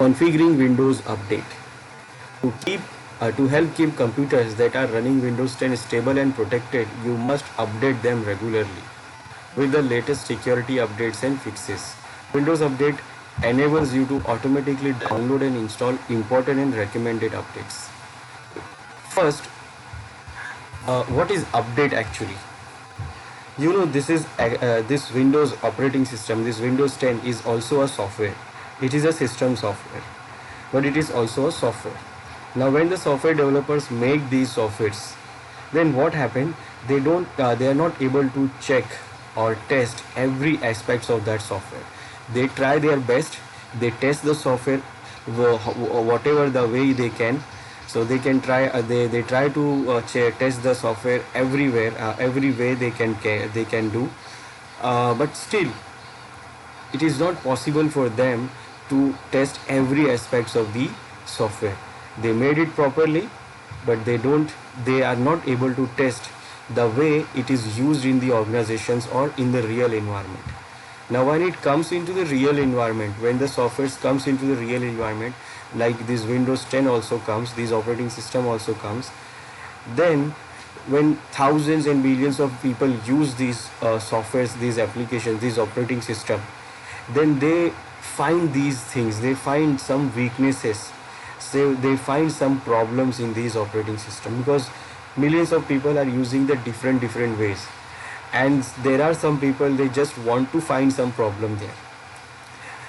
Configuring Windows Update. To help keep computers that are running Windows 10 stable and protected, you must update them regularly with the latest security updates and fixes. Windows Update enables you to automatically download and install important and recommended updates. First, what is update actually? You know, this Windows operating system, this Windows 10 is also a software. It is a system software, but it is also a software. Now, when the software developers make these softwares, then what happened? They are not able to check or test every aspects of that software. They try their best. They test the software whatever the way they can. So they can try. They try to test the software everywhere, every way they can do. But still, it is not possible for them to test every aspects of the software. They made it properly, but they are not able to test the way it is used in the organizations or in the real environment. Now, when it comes into the real environment, when the software comes into the real environment, like this Windows 10 also comes, this operating system also comes, then when thousands and millions of people use these softwares, these applications, this operating system, then they find these things, they find some weaknesses, so they find some problems in these operating system, because millions of people are using the different ways, and there are some people, they just want to find some problem there.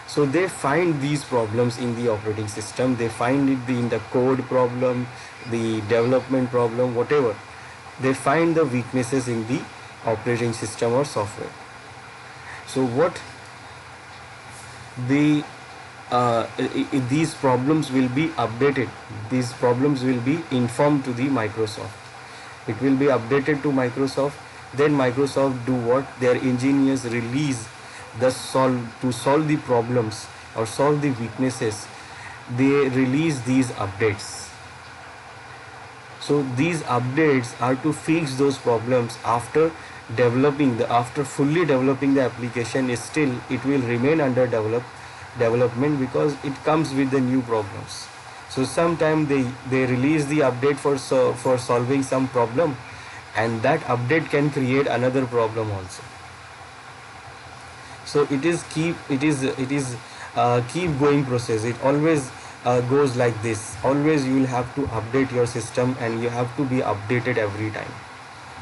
So they find these problems in the operating system. They find it in the code problem, the development problem, whatever. They find the weaknesses in the operating system or software. So what these problems will be updated. These problems will be informed to the Microsoft. It will be updated to Microsoft. Then Microsoft do what? Their engineers release to solve the problems or solve the weaknesses. They release these updates. So these updates are to fix those problems after fully developing the application. Still it will remain under development because it comes with the new problems. So sometimes they release the update for solving some problem, and that update can create another problem also. So it is keep going process. It always goes like this. Always you will have to update your system, and you have to be updated every time.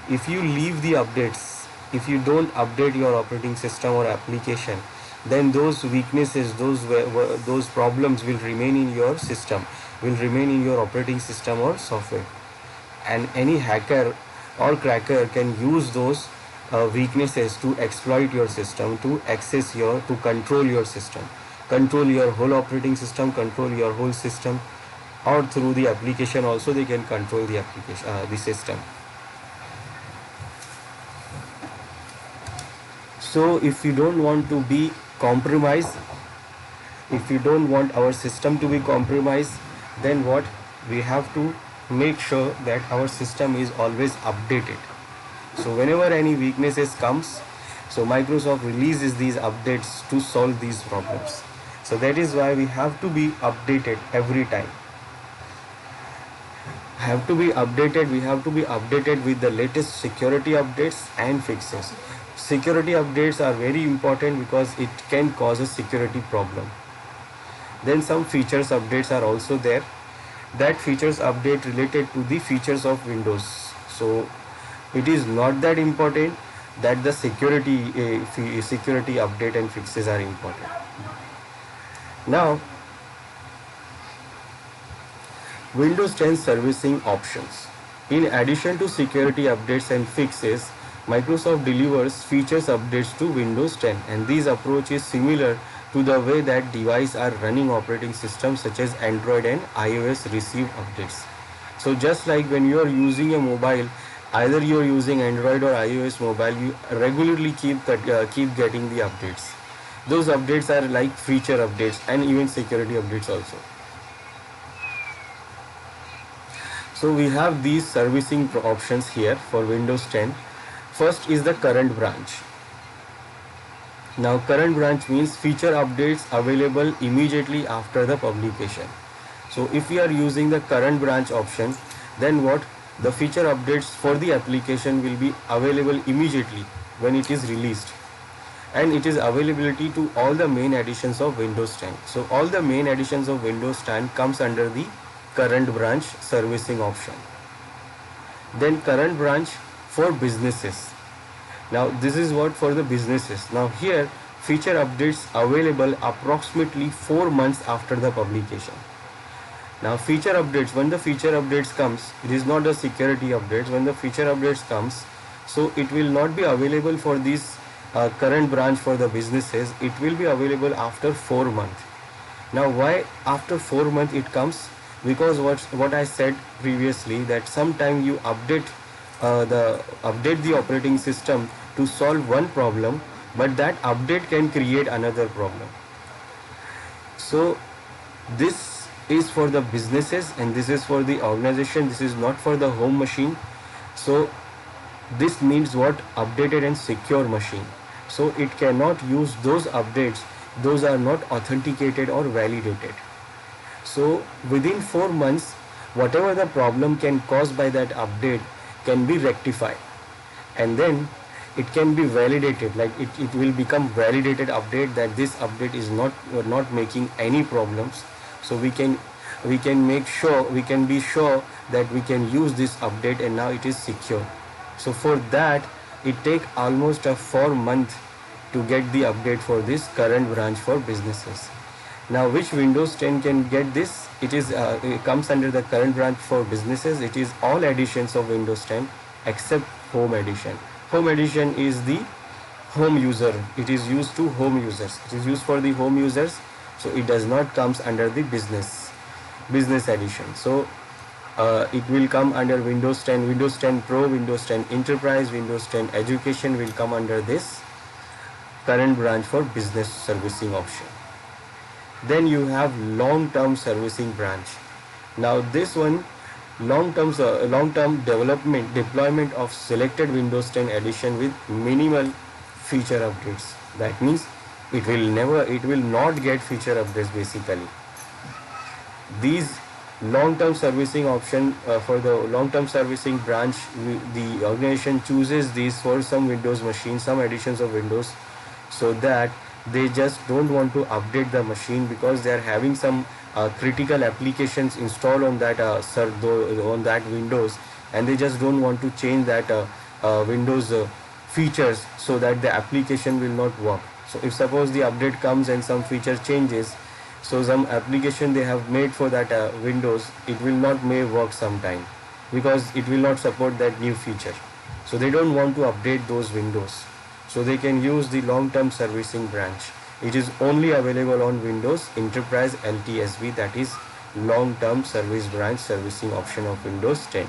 If you leave the updates, if you don't update your operating system or application, then those weaknesses, those problems will remain in your system, will remain in your operating system or software, and any hacker or cracker can use those weaknesses to exploit your system, to control your system, control your whole operating system, control your whole system, or through the application also they can control the application, the system. So if you don't want to be compromised, if you don't want our system to be compromised, then what we have to make sure that our system is always updated. So whenever any weaknesses comes, so Microsoft releases these updates to solve these problems. So that is why we have to be updated every time. We have to be updated with the latest security updates and fixes. Security updates are very important because it can cause a security problem. Then some features updates are also there. That features update related to the features of Windows. So it is not that important that the security update and fixes are important. Now, Windows 10 servicing options. In addition to security updates and fixes, Microsoft delivers features updates to Windows 10, and this approach is similar to the way that devices are running operating systems such as Android and iOS receive updates. So just like when you are using a mobile, either you are using Android or iOS mobile, you regularly keep getting the updates. Those updates are like feature updates and even security updates also. So we have these servicing options here for Windows 10. First is the current branch. Now current branch means feature updates available immediately after the publication. So if we are using the current branch option, then what? The feature updates for the application will be available immediately when it is released, and it is availability to all the main editions of Windows 10. So all the main editions of Windows 10 comes under the current branch servicing option. Then current branch for businesses. Now this is what for the businesses. Now here feature updates available approximately 4 months after the publication. Now feature updates, when the feature updates comes, it is not a security updates. When the feature updates comes, so it will not be available for this current branch for the businesses. It will be available after 4 months. Now why after 4 months it comes? Because what I said previously, that sometime you update the operating system to solve one problem, but that update can create another problem. So this is for the businesses and this is for the organization. This is not for the home machine. So this means what? Updated and secure machine. So it cannot use those updates. Those are not authenticated or validated. So within 4 months, whatever the problem can cause by that update can be rectified, and then it can be validated, like it will become validated update, that this update is not making any problems. So we can be sure that we can use this update and now it is secure. So for that it take almost a 4 month to get the update for this current branch for businesses. Now which Windows 10 can get this? It comes under the current branch for businesses. It is all editions of Windows 10 except Home Edition. Home Edition is the home user. It is used to home users. It is used for the home users. So it does not comes under the business edition. So it will come under Windows 10, Windows 10 Pro, Windows 10 Enterprise, Windows 10 Education will come under this current branch for business servicing option. Then you have long-term servicing branch. Now this one, long-term deployment of selected Windows 10 edition with minimal feature updates. That means it will not get feature updates basically. These long-term servicing option, for the long-term servicing branch, the organization chooses these for some Windows machines, some editions of Windows, so that they just don't want to update the machine because they are having some critical applications installed on that on that Windows, and they just don't want to change that Windows features so that the application will not work. So if suppose the update comes and some feature changes, so some application they have made for that Windows, it will not may work sometime because it will not support that new feature. So they don't want to update those Windows. So they can use the long-term servicing branch. It is only available on Windows Enterprise LTSB, that is long-term service branch servicing option of Windows 10.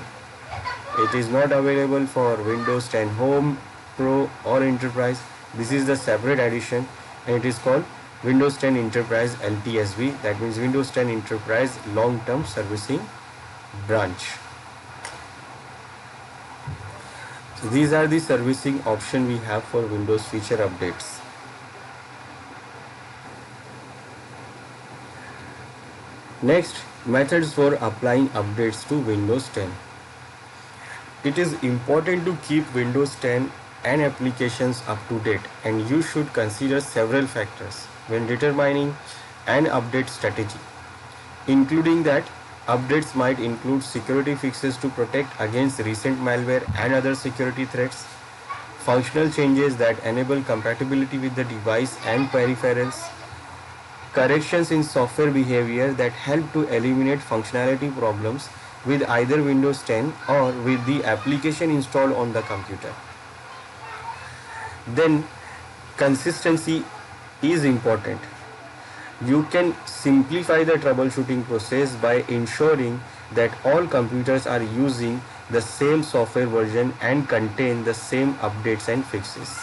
It is not available for Windows 10 Home, Pro or Enterprise. This is the separate edition and it is called Windows 10 Enterprise LTSB, that means Windows 10 Enterprise long-term servicing branch. So these are the servicing option we have for Windows feature updates. Next, methods for applying updates to Windows 10. It is important to keep Windows 10 and applications up to date, and you should consider several factors when determining an update strategy, including that updates might include security fixes to protect against recent malware and other security threats, functional changes that enable compatibility with the device and peripherals, corrections in software behavior that help to eliminate functionality problems with either Windows 10 or with the application installed on the computer. Then consistency is important. You can simplify the troubleshooting process by ensuring that all computers are using the same software version and contain the same updates and fixes.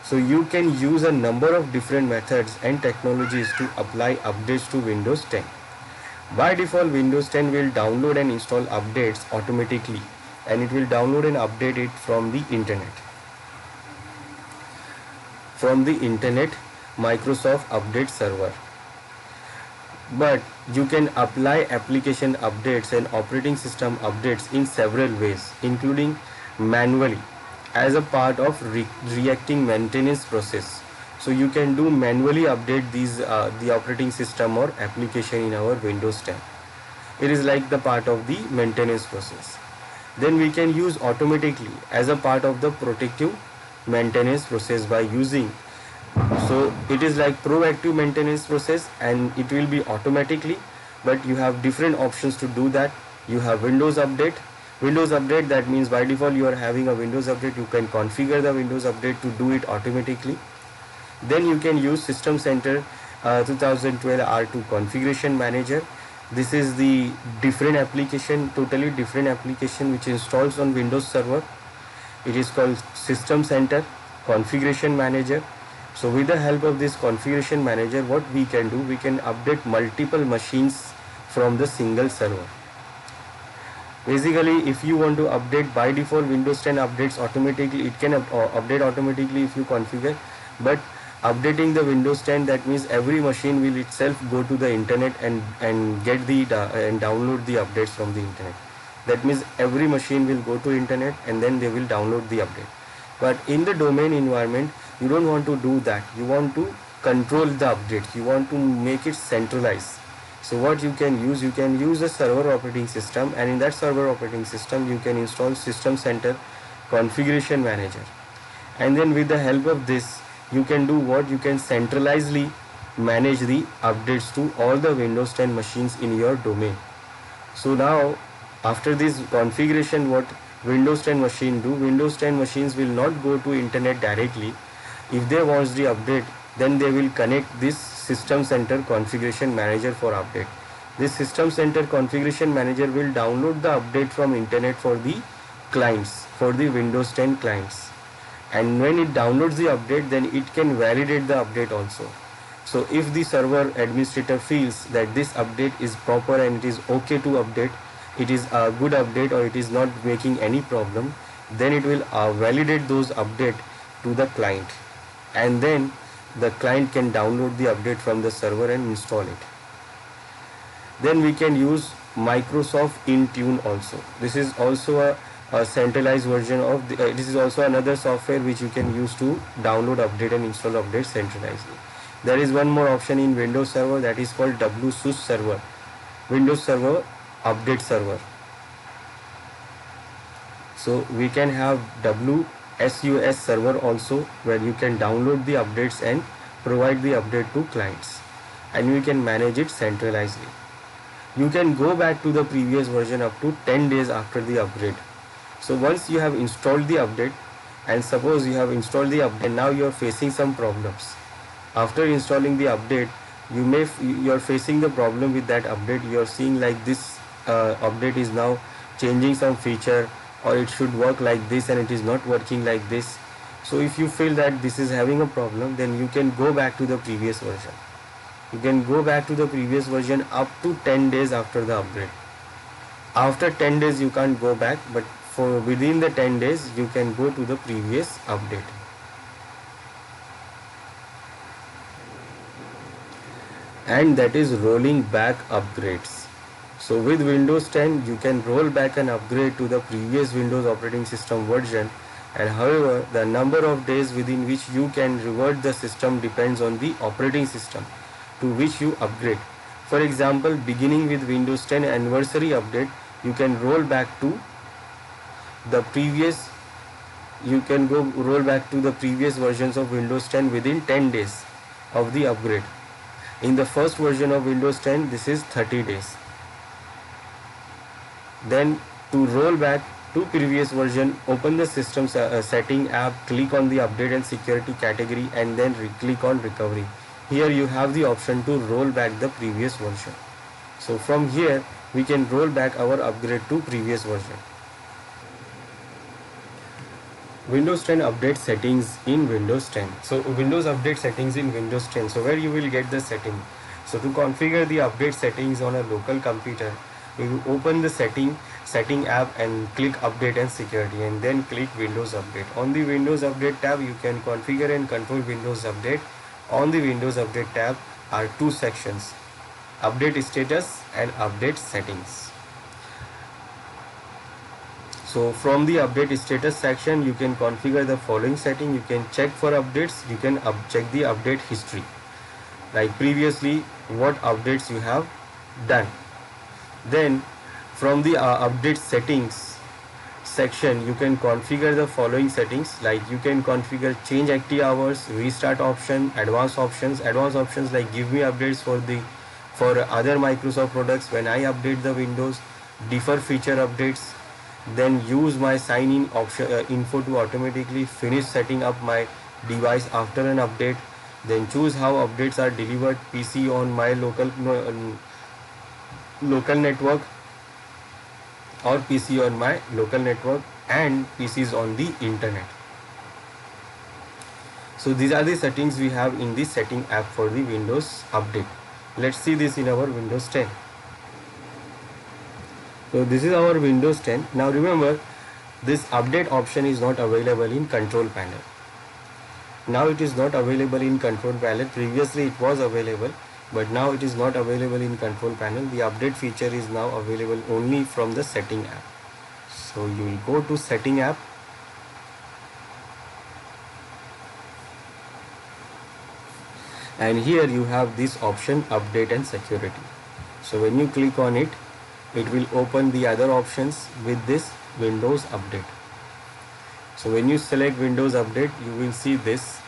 So you can use a number of different methods and technologies to apply updates to Windows 10. By default, Windows 10 will download and install updates automatically, and it will download and update it from the internet. from the internet Microsoft Update Server. But you can apply application updates and operating system updates in several ways, including manually as a part of reacting maintenance process. So you can do manually update these the operating system or application in our Windows 10. It is like the part of the maintenance process. Then we can use automatically as a part of the protective maintenance process by using, so it is like proactive maintenance process and it will be automatically, but you have different options to do that. You have Windows Update, that means by default you are having a Windows Update. You can configure the Windows Update to do it automatically. Then you can use System Center 2012 R2 Configuration Manager. This is the different application, totally different application which installs on Windows Server. It is called System Center Configuration Manager. So with the help of this configuration manager, what we can do, we can update multiple machines from the single server. Basically, if you want to update, by default Windows 10 updates automatically, it can update automatically if you configure, but updating the Windows 10, that means every machine will itself go to the internet and get the and download the updates from the internet. That means every machine will go to internet and then they will download the update. But in the domain environment, you don't want to do that. You want to control the updates. You want to make it centralized. So what you can use a server operating system, and in that server operating system you can install System Center Configuration Manager. And then with the help of this, you can do what? You can centralizedly manage the updates to all the Windows 10 machines in your domain. So now after this configuration, what Windows 10 machine do? Windows 10 machines will not go to internet directly. If they want the update, then they will connect this System Center Configuration Manager for update. This System Center Configuration Manager will download the update from internet for the clients, for the Windows 10 clients. And when it downloads the update, then it can validate the update also. So if the server administrator feels that this update is proper and it is okay to update, it is a good update or it is not making any problem, then it will validate those updates to the client, and then the client can download the update from the server and install it. Then we can use Microsoft Intune also. This is also a centralized version of this is also another software which you can use to download update and install updates centralizedly. There is one more option in Windows Server, that is called WSUS Server, Windows Server Update Server. So we can have WSUS server also, where you can download the updates and provide the update to clients, and we can manage it centralizedly. You can go back to the previous version up to 10 days after the upgrade. So once you have installed the update, and suppose you have installed the update, now you are facing some problems. After installing the update, you are facing the problem with that update. You are seeing like this update is now changing some feature, or it should work like this and it is not working like this. So if you feel that this is having a problem, then you can go back to the previous version. You can go back to the previous version up to 10 days after the upgrade. After 10 days you can't go back, but for within the 10 days you can go to the previous update. And that is rolling back upgrades. So with Windows 10 you can roll back an upgrade to the previous Windows operating system version, and however the number of days within which you can revert the system depends on the operating system to which you upgrade. For example, beginning with Windows 10 anniversary update, you can roll back to the previous roll back to the previous versions of Windows 10 within 10 days of the upgrade. In the first version of Windows 10, this is 30 days. Then to roll back to previous version, open the system setting app, click on the update and security category, and then click on recovery. Here you have the option to roll back the previous version. So from here we can roll back our upgrade to previous version. Windows 10 update settings in Windows 10. So Windows update settings in Windows 10. So where you will get the setting. So to configure the update settings on a local computer, you open the setting setting app and click update and security, and then click Windows Update. On the Windows Update tab, you can configure and control Windows Update. On the Windows Update tab are two sections: update status and update settings. So from the update status section, you can configure the following setting. You can check for updates. You can check the update history, like previously what updates you have done. Then from the update settings section, you can configure the following settings, like you can configure change active hours, restart option, advanced options. Advanced options like give me updates for other Microsoft products when I update the Windows, defer feature updates, then use my sign in option info to automatically finish setting up my device after an update, then choose how updates are delivered, PC on my local network or PC on my local network, and PCs on the internet. So these are the settings we have in the setting app for the Windows Update. Let's see this in our Windows 10. So this is our Windows 10. Now remember, this update option is not available in control panel. Now it is not available in control panel. Previously it was available, but now it is not available in control panel. The update feature is now available only from the setting app. So you will go to setting app, and here you have this option update and security. So when you click on it, it will open the other options with this Windows Update. So when you select Windows Update, you will see this,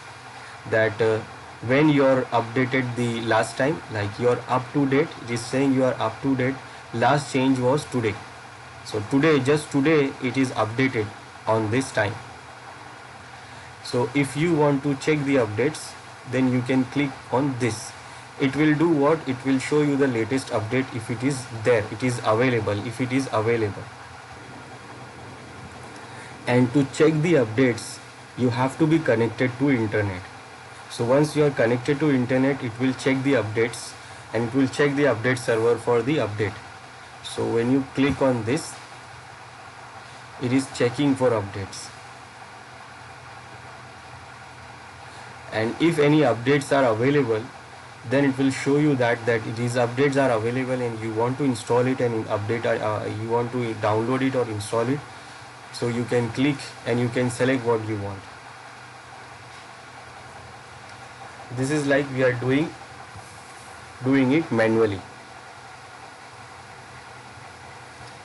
that when you are updated the last time, like you are up to date, it is saying you are up to date, last change was today. So today, just today, it is updated on this time. So if you want to check the updates, then you can click on this. It will do what? It will show you the latest update if it is there, it is available, if it is available. And to check the updates, you have to be connected to internet. So once you are connected to internet, it will check the updates and it will check the update server for the update. So when you click on this, it is checking for updates. And if any updates are available, then it will show you that these updates are available and you want to install it and update, you want to download it or install it. So you can click and you can select what you want. This is like we are doing it manually.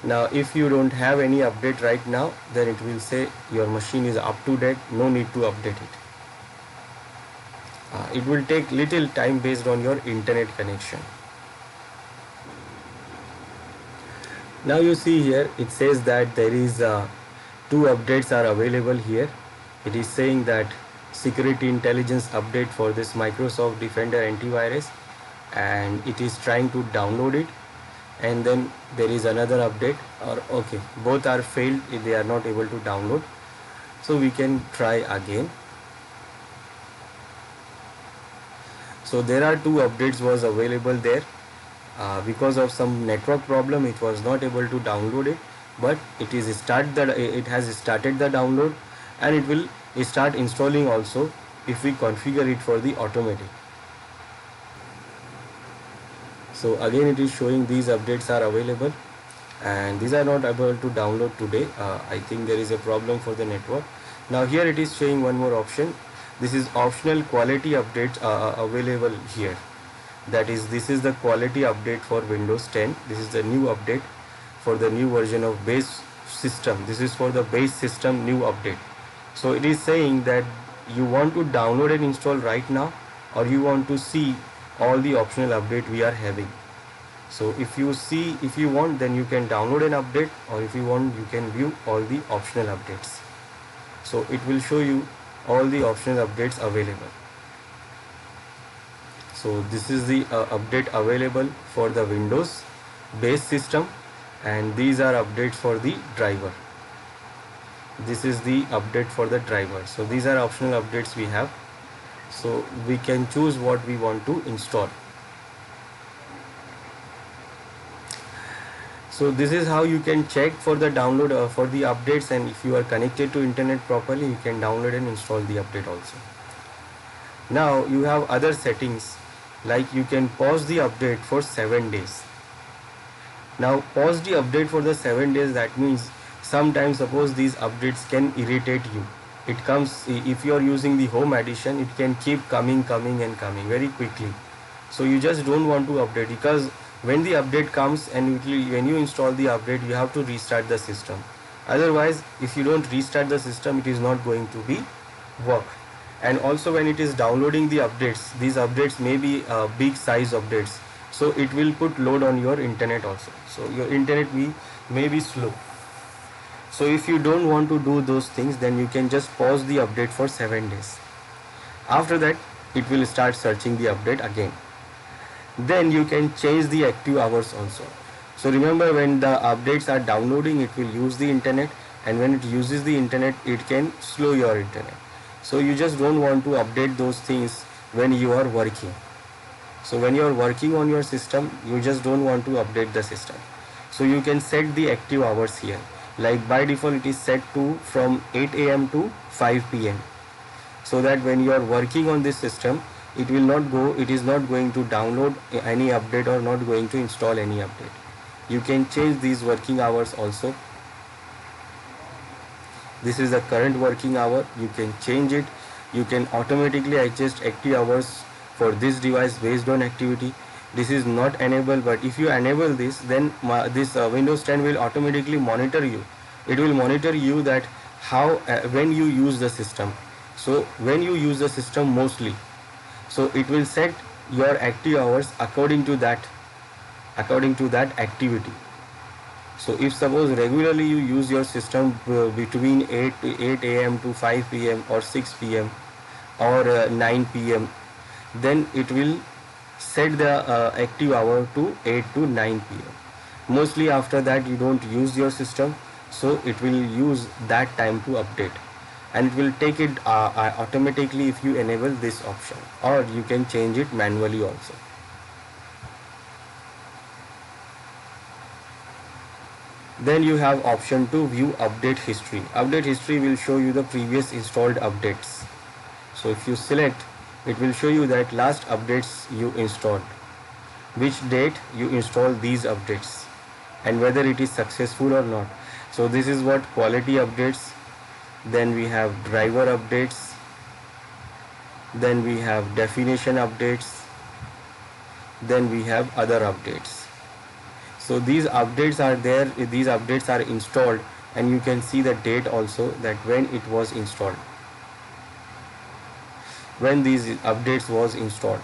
Now if you don't have any update right now, then it will say your machine is up to date, no need to update it. It will take little time based on your internet connection. Now you see here, it says that there is two updates are available here. It is saying that security intelligence update for this Microsoft Defender antivirus, and it is trying to download it. And then there is another update, or okay, both are failed, they are not able to download. So we can try again. So there are two updates was available there. Because of some network problem, it was not able to download it, but it has started the download, and it will start installing also if we configure it for the automatic. So again it is showing these updates are available, and these are not able to download today. I think there is a problem for the network. Now here it is showing one more option. This is optional quality updates available here. That is, this is the quality update for Windows 10. This is the new update for the new version of base system. This is for the base system new update. So it is saying that you want to download and install right now, or you want to see all the optional update we are having. So if you want, then you can download an update, or if you want, you can view all the optional updates. So it will show you all the optional updates available. So this is the update available for the Windows base system, and these are updates for the driver. This is the update for the driver. So these are optional updates we have. So we can choose what we want to install. So this is how you can check for the download for the updates, and if you are connected to internet properly, you can download and install the update also. Now you have other settings, like you can pause the update for 7 days. Now pause the update for the 7 days, that means sometimes suppose these updates can irritate you. It comes, if you are using the home edition, it can keep coming and coming very quickly. So you just don't want to update, because when the update comes and when you install the update, you have to restart the system. Otherwise, if you don't restart the system, it is not going to be work. And also when it is downloading the updates, these updates may be big size updates, so it will put load on your internet also, so your internet may be slow. So if you don't want to do those things, then you can just pause the update for 7 days. After that, it will start searching the update again. Then you can change the active hours also. So remember, when the updates are downloading, it will use the internet, and when it uses the internet, it can slow your internet. So you just don't want to update those things when you are working. So when you are working on your system, you just don't want to update the system. So you can set the active hours here. Like by default, it is set to from 8 a.m. to 5 p.m. so that when you are working on this system, it is not going to download any update or not going to install any update. You can change these working hours also. This is the current working hour. You can change it. You can automatically adjust active hours for this device based on activity. This is not enabled, but if you enable this, then this Windows 10 will automatically monitor you. It will monitor you that how when you use the system. So when you use the system mostly, so it will set your active hours according to that activity. So if suppose regularly you use your system between 8 a.m. to 5 p.m. or 6 p.m. or 9 p.m., then it will set the active hour to 8 to 9 p.m. Mostly after that you don't use your system, so it will use that time to update, and it will take it automatically if you enable this option, or you can change it manually also. Then you have option to view update history. Update history will show you the previous installed updates. So if you select, it will show you that last updates you installed, which date you installed these updates, and whether it is successful or not. So this is what quality updates. Then we have driver updates. Then we have definition updates. Then we have other updates. So these updates are there, these updates are installed, and you can see the date also, that when it was installed, when these updates was installed.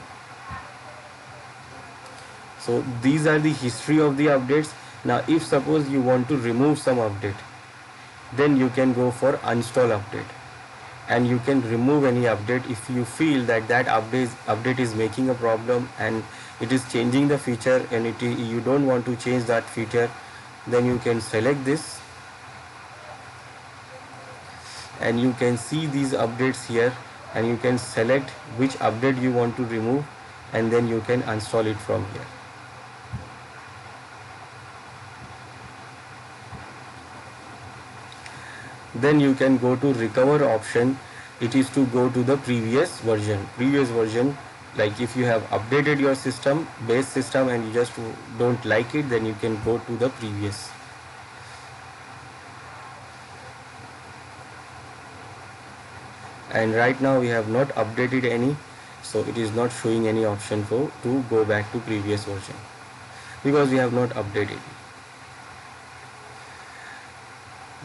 So these are the history of the updates. Now if suppose you want to remove some update, then you can go for uninstall update, and you can remove any update if you feel that update is making a problem and it is changing the feature, and you don't want to change that feature. Then you can select this, and you can see these updates here, and you can select which update you want to remove, and then you can uninstall it from here. Then you can go to recover option. It is to go to the previous version. Like if you have updated your base system, and you just don't like it, then you can go to the previous. And right now we have not updated any, so it is not showing any option to go back to previous version, because we have not updated it.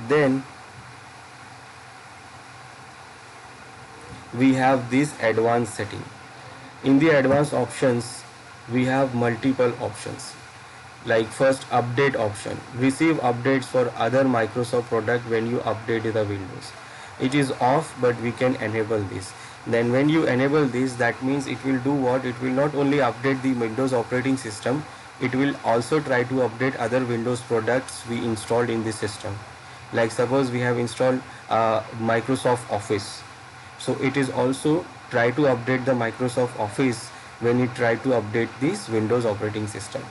Then we have this advanced setting. In the advanced options, we have multiple options. Like first, update option. Receive updates for other Microsoft product when you update the Windows. It is off, but we can enable this. Then when you enable this, that means it will do what? It will not only update the Windows operating system, it will also try to update other Windows products we installed in this system. Like suppose we have installed Microsoft Office. So it is also try to update the Microsoft Office when you try to update this Windows operating system.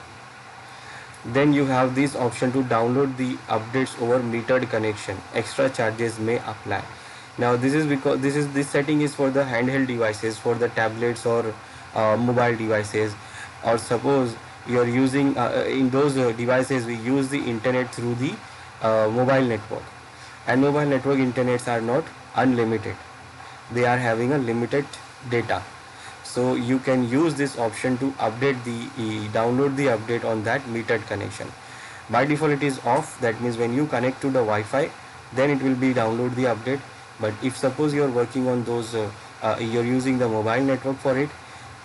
Then you have this option to download the updates over metered connection. Extra charges may apply. Now this is because this setting is for the handheld devices, for the tablets or mobile devices, or suppose you are using in those devices we use the internet through the mobile network, and mobile network internets are not unlimited, they are having a limited data. So you can use this option to update the download the update on that metered connection. By default it is off, that means when you connect to the Wi-Fi then it will be download the update. But if suppose you are working on those you're using the mobile network for it,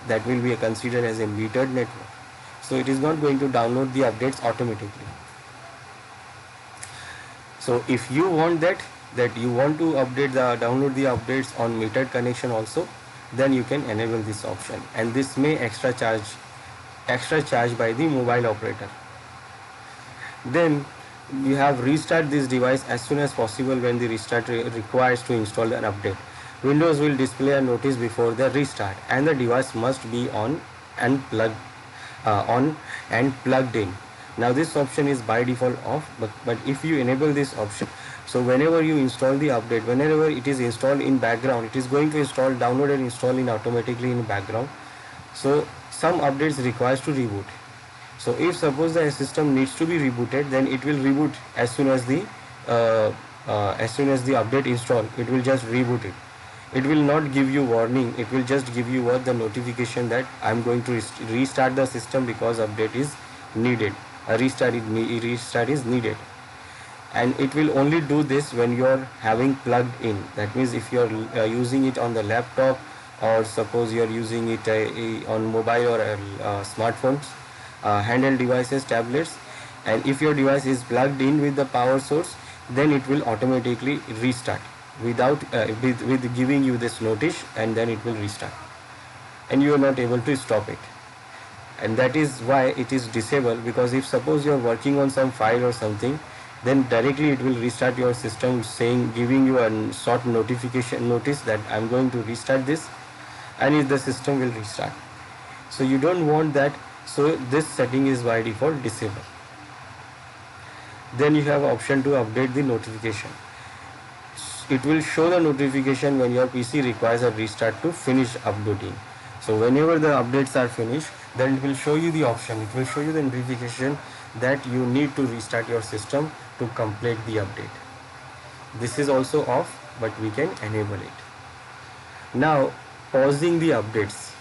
that will be considered as a metered network, so it is not going to download the updates automatically. So if you want that you want to download the updates on metered connection also, then you can enable this option, and this may extra charge by the mobile operator. Then you have restart this device as soon as possible. When the restart requires to install an update, Windows will display a notice before the restart, and the device must be and plugged on and plugged in. Now this option is by default off, but if you enable this option, so whenever you install the update, whenever it is installed in background, it is going to download and install in automatically in background. So some updates requires to reboot. So if suppose the system needs to be rebooted, then it will reboot as soon as the update install. It will just reboot it. It will not give you warning. It will just give you the notification that I'm going to restart the system because update is needed. A restart is needed, and it will only do this when you are having plugged in. That means if you are using it on the laptop, or suppose you are using it on mobile or smartphones, handheld devices, tablets, and if your device is plugged in with the power source, then it will automatically restart without with giving you this notice, and then it will restart, and you are not able to stop it. And that is why it is disabled, because if suppose you are working on some file or something, then directly it will restart your system, giving you a short notification notice that I'm going to restart this, and the system will restart. So you don't want that, so this setting is by default disabled. Then you have option to update the notification. It will show the notification when your PC requires a restart to finish updating. So whenever the updates are finished, then it will show you the option, it will show you the notification that you need to restart your system to complete the update. This is also off, but we can enable it. Now pausing the updates.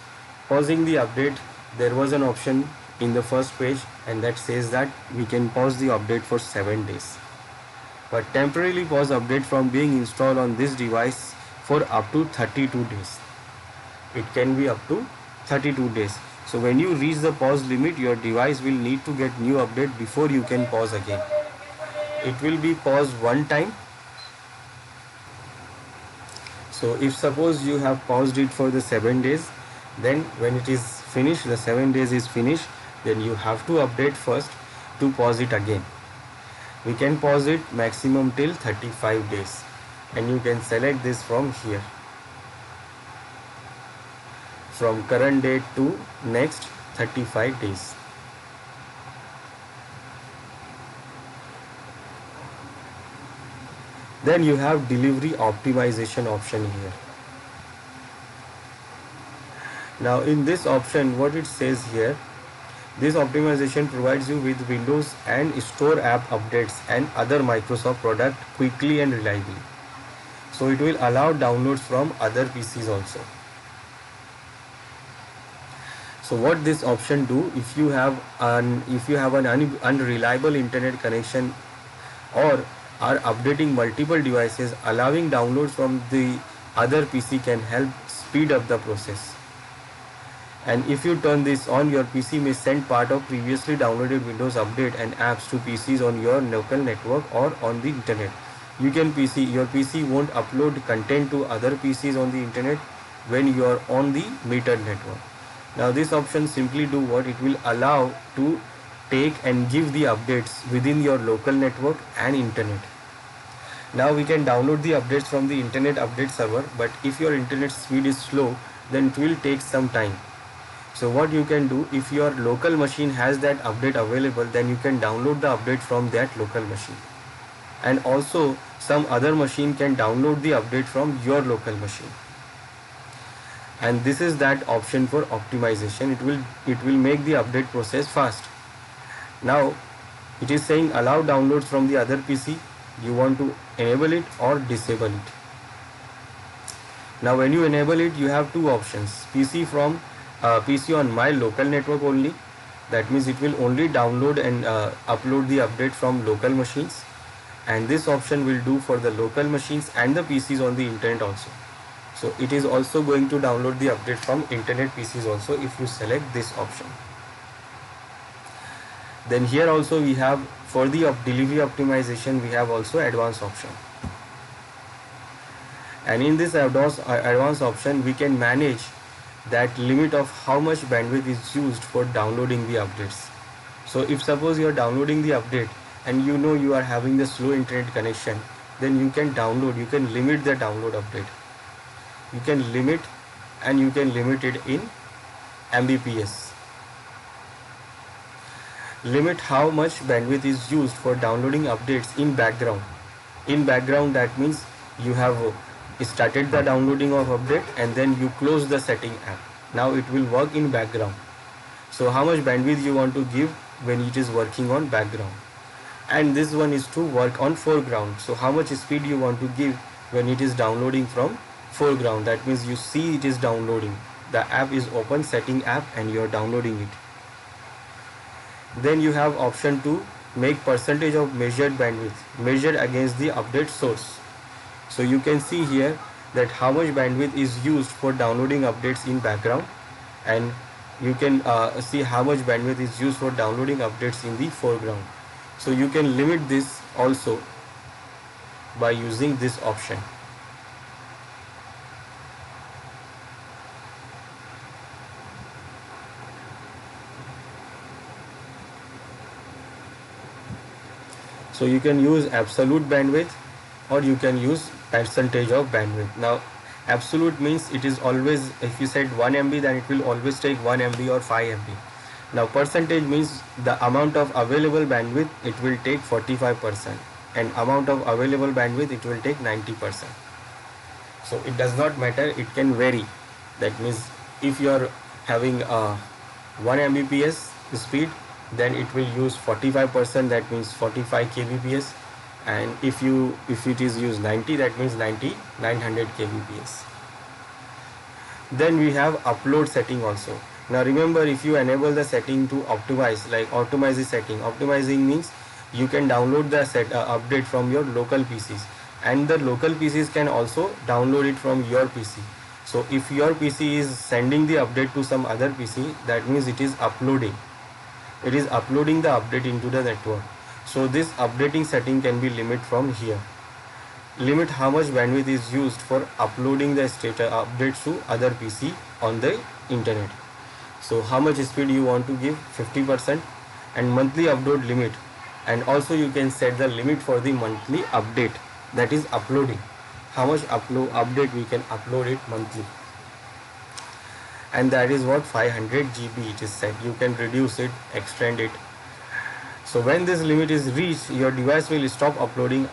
Pausing the update, there was an option in the first page, and that says that we can pause the update for 7 days. But temporarily pause update from being installed on this device for up to 32 days. It can be up to 32 days. So when you reach the pause limit, your device will need to get new update before you can pause again. It will be paused one time. So if suppose you have paused it for the 7 days, then when it is finished, the 7 days is finished, then you have to update first to pause it again. We can pause it maximum till 35 days, and you can select this from here, from current date to next 35 days. Then you have delivery optimization option here. Now in this option, what it says here, this optimization provides you with Windows and Store app updates and other Microsoft product quickly and reliably. So it will allow downloads from other PCs also. So what this option do, if you have an unreliable internet connection or are updating multiple devices, allowing downloads from the other PC can help speed up the process. And if you turn this on, your PC may send part of previously downloaded Windows update and apps to PCs on your local network or on the internet. Your PC won't upload content to other PCs on the internet when you are on the metered network. Now this option simply do what it will allow to take and give the updates within your local network and internet. Now we can download the updates from the internet update server, but if your internet speed is slow, then it will take some time. So what you can do, if your local machine has that update available, then you can download the update from that local machine. And also some other machine can download the update from your local machine. And this is that option for optimization. It will make the update process fast. Now it is saying allow downloads from the other PC. You want to enable it or disable it. Now when you enable it, you have two options: PC on my local network only, that means it will only download and upload the update from local machines, and this option will do for the local machines and the PCs on the internet also. So it is also going to download the update from internet PCs also if you select this option. Then here also we have, for the delivery optimization, we have also advanced option. And in this advanced option, we can manage that limit of how much bandwidth is used for downloading the updates. So if suppose you are downloading the update and you know you are having the slow internet connection, then you can limit the download update. You can limit, and you can limit it in Mbps. Limit how much bandwidth is used for downloading updates in background. In background, that means you have started the downloading of update and then you close the setting app. Now it will work in background. So how much bandwidth you want to give when it is working on background. And this one is to work on foreground. So how much speed you want to give when it is downloading from foreground. That means you see it is downloading. The app is open, setting app, and you are downloading it. Then you have option to make percentage of measured bandwidth measured against the update source. So you can see here that how much bandwidth is used for downloading updates in background, and you can see how much bandwidth is used for downloading updates in the foreground. So you can limit this also by using this option. So you can use absolute bandwidth or you can use percentage of bandwidth. Now absolute means it is always, if you said 1 MB, then it will always take 1 MB or 5 MB. Now percentage means the amount of available bandwidth, it will take 45%, and amount of available bandwidth, it will take 90%. So it does not matter, it can vary. That means if you are having 1 Mbps speed, then it will use 45%, that means 45 kbps, and if it is used 90, that means 900 kbps. Then we have upload setting also. Now remember, if you enable the setting to optimize, like optimize the setting, optimizing means you can download the update from your local PCs, and the local PCs can also download it from your PC. So if your PC is sending the update to some other PC, that means it is uploading the update into the network. So this updating setting can be limited from here. Limit how much bandwidth is used for uploading the updates to other PC on the internet. So how much speed you want to give, 50%, and monthly upload limit. And also you can set the limit for the monthly update, that is uploading. How much update we can upload it monthly. And that is what 500 GB it is set. You can reduce it, extend it. So when this limit is reached, your device will stop uploading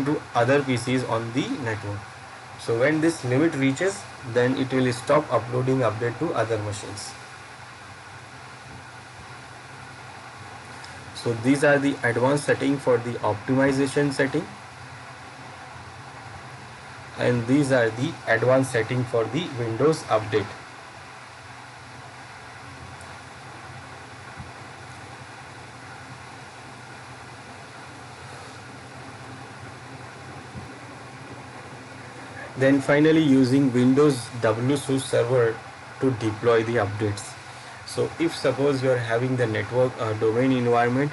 to other PCs on the network. So when this limit reaches, then it will stop uploading update to other machines. So these are the advanced setting for the optimization setting, and these are the advanced setting for the Windows update. Then finally, using Windows WSUS server to deploy the updates. So if suppose you are having the network domain environment,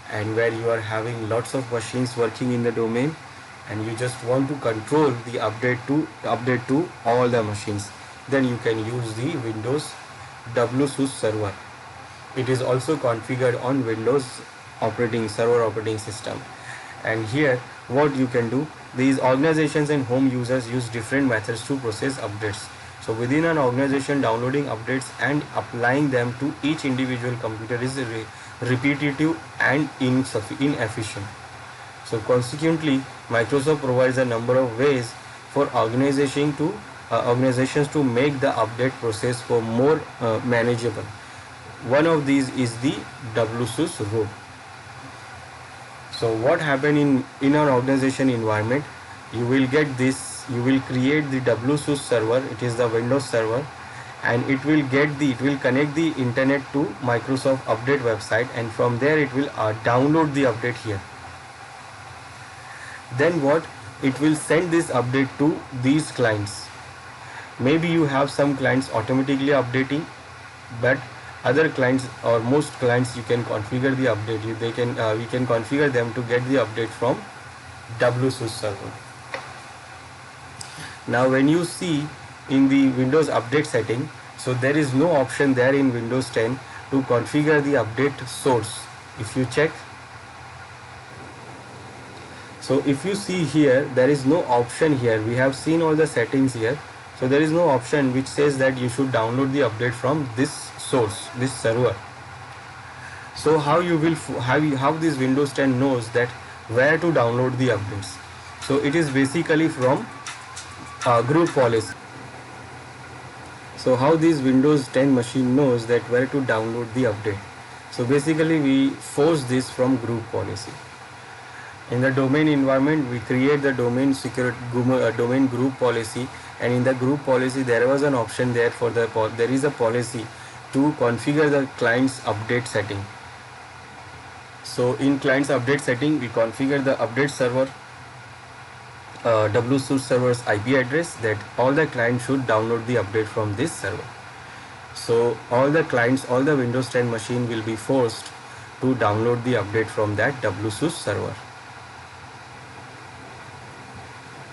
and where you are having lots of machines working in the domain, and you just want to control the update to all the machines, then you can use the Windows WSUS server. It is also configured on Windows operating system. And here what you can do, these organizations and home users use different methods to process updates. So within an organization, downloading updates and applying them to each individual computer is repetitive and inefficient. So consequently, Microsoft provides a number of ways for organizations to make the update process for more manageable. One of these is the WSUS role. So what happened in an organization environment, you will get this, you will create the WSUS server, it is the Windows server, and it will connect the internet to Microsoft update website, and from there it will download the update here. Then what, it will send this update to these clients. Maybe you have some clients automatically updating, but other clients or most clients you can configure the update. We can configure them to get the update from WSUS server. Now when you see in the Windows update setting, so there is no option there in Windows 10 to configure the update source. If you check, so if you see here, there is no option here. We have seen all the settings here, so there is no option which says that you should download the update from this source, this server. So how this Windows 10 knows that where to download the updates? So it is basically from group policy. So how this Windows 10 machine knows that where to download the update? So basically we force this from group policy. In the domain environment, we create the domain group policy, and in the group policy there was an option there for there is a policy to configure the client's update setting. So in client's update setting, we configure the update server WSUS server's IP address, that all the clients should download the update from this server. So all the Windows 10 machine will be forced to download the update from that WSUS server.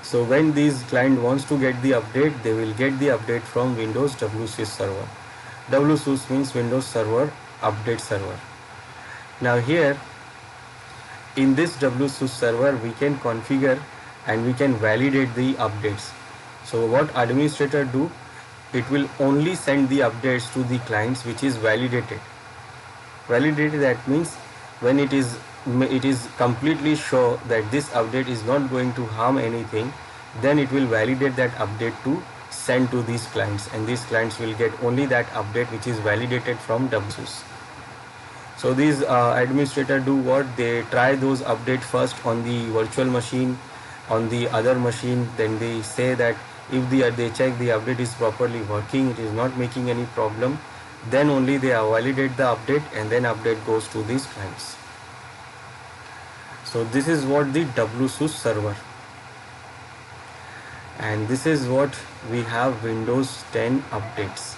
So when these client wants to get the update, they will get the update from Windows WSUS server. WSUS means Windows Server Update Server. Now here in this WSUS server, we can configure and we can validate the updates. So what administrator do, it will only send the updates to the clients which is validated. Validated, that means when it is completely sure that this update is not going to harm anything, then it will validate that update to send to these clients, and these clients will get only that update which is validated from WSUS. So these administrator do what, they try those updates first on the virtual machine, on the other machine, then they say that if they check the update is properly working, it is not making any problem, then only they validate the update, and then update goes to these clients. So this is what the WSUS server, and this is what we have Windows 10 updates.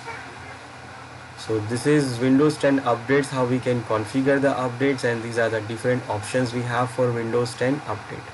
So this is Windows 10 updates, how we can configure the updates, and these are the different options we have for Windows 10 update.